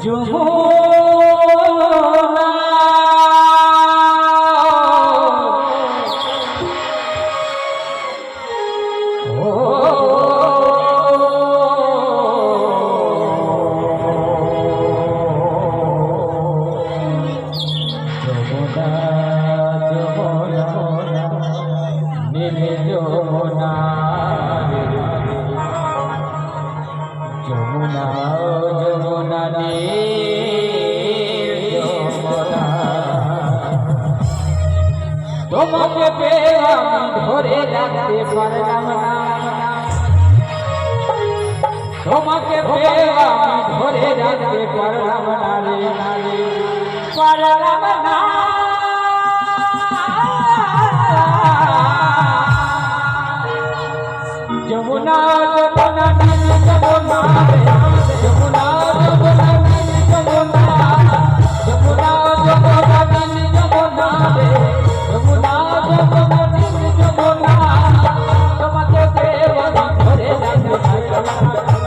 যমুনা তোমাকে পেয়ে আমি ধরে রাখতে পারলাম না, তোমাকে পেয়ে আমি ধরে রাখতে পারলাম না রে, পারলাম না। যমুনা যমুনা যমুনা যমুনা যমুনা যমুনা যমুনা যমুনা যমুনা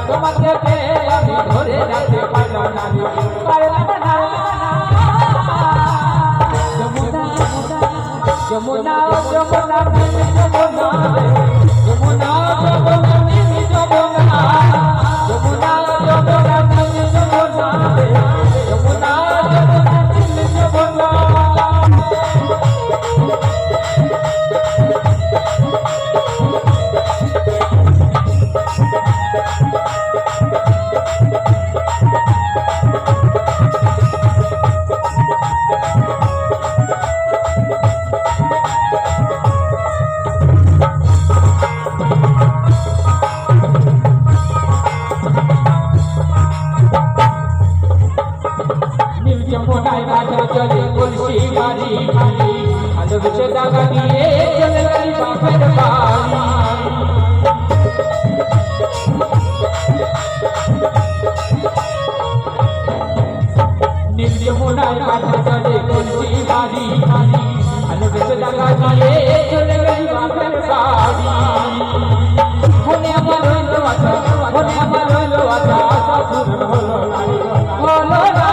তোমাকে ধরে রাখতে পারলাম না, যমুনা যমুনা যমুনা যমুনা চলে কলসি বাড়ি ভালোবেসে টাকা দিয়ে চলে গেলি বাপের বাড়ি। নীল যমুনায় কাটা চলে কলসি বাড়ি ভালোবেসে টাকা দিয়ে চলে গেলি বাপের বাড়ি। মনে আমার হইলো আশা, মনে আমার হইলো আশা, আশা পূরণ হলো না, হলো না।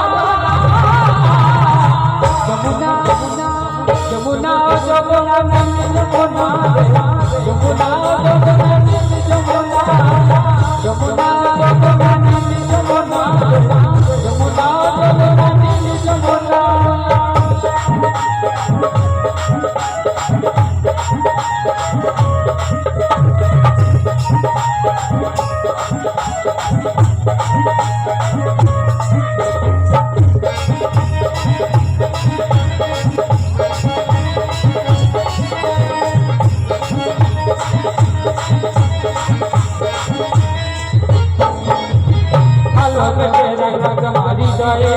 যমুনা যমুনা যমুনা যমুনা যমুনা যমুনা যমুনা তোমারি দয়ে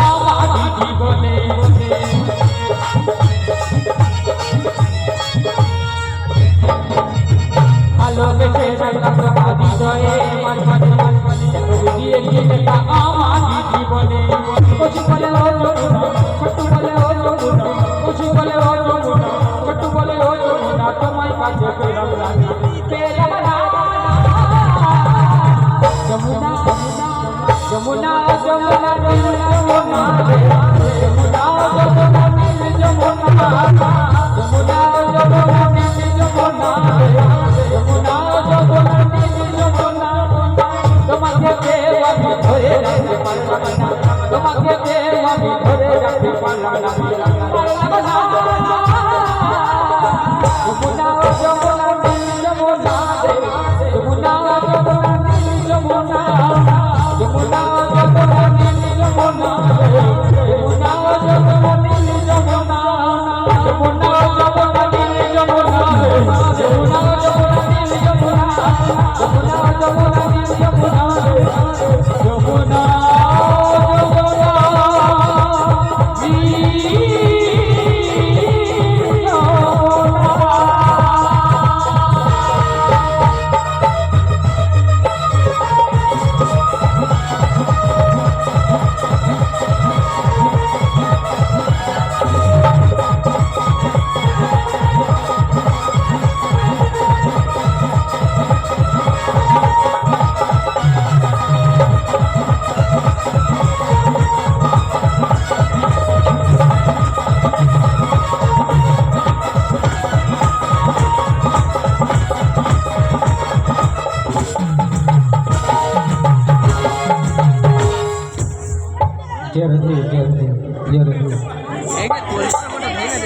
আমার জীবনে ভালোবেসে তোমারি দয়ে আমার জীবনে কচু বলে ও যমুনা, ছোট্টু বলে ও যমুনা, কচু বলে ও যমুনা, ছোট্টু বলে ও যমুনা, তোমায় কাছে পেলাম না, পেলাম না। যমুনা যমুনা যমুনা যমুনা যমুনা যমুনা যমুনা নীল যমুনা যমুনা যমুনা নীল যমুনা যমুনা যমুনা নীল যমুনা তোমাকে পেয়ে আমি ধরে রাখতে পারলাম না, তোমাকে পেয়ে আমি ধরে রাখতে পারলাম না, যমুনা যমুনা নীল যমুনা যমুনা যমুনা নীল যমুনা যমুনা যমুনা নীল যমুনা যমুনা যমুনা নীল যমুনা যমুনা যমুনা নীল যমুনা যমুনা যমুনা নীল যমুনা যমুনা যমুনা নীল যমুনা যমুনা জেরে দে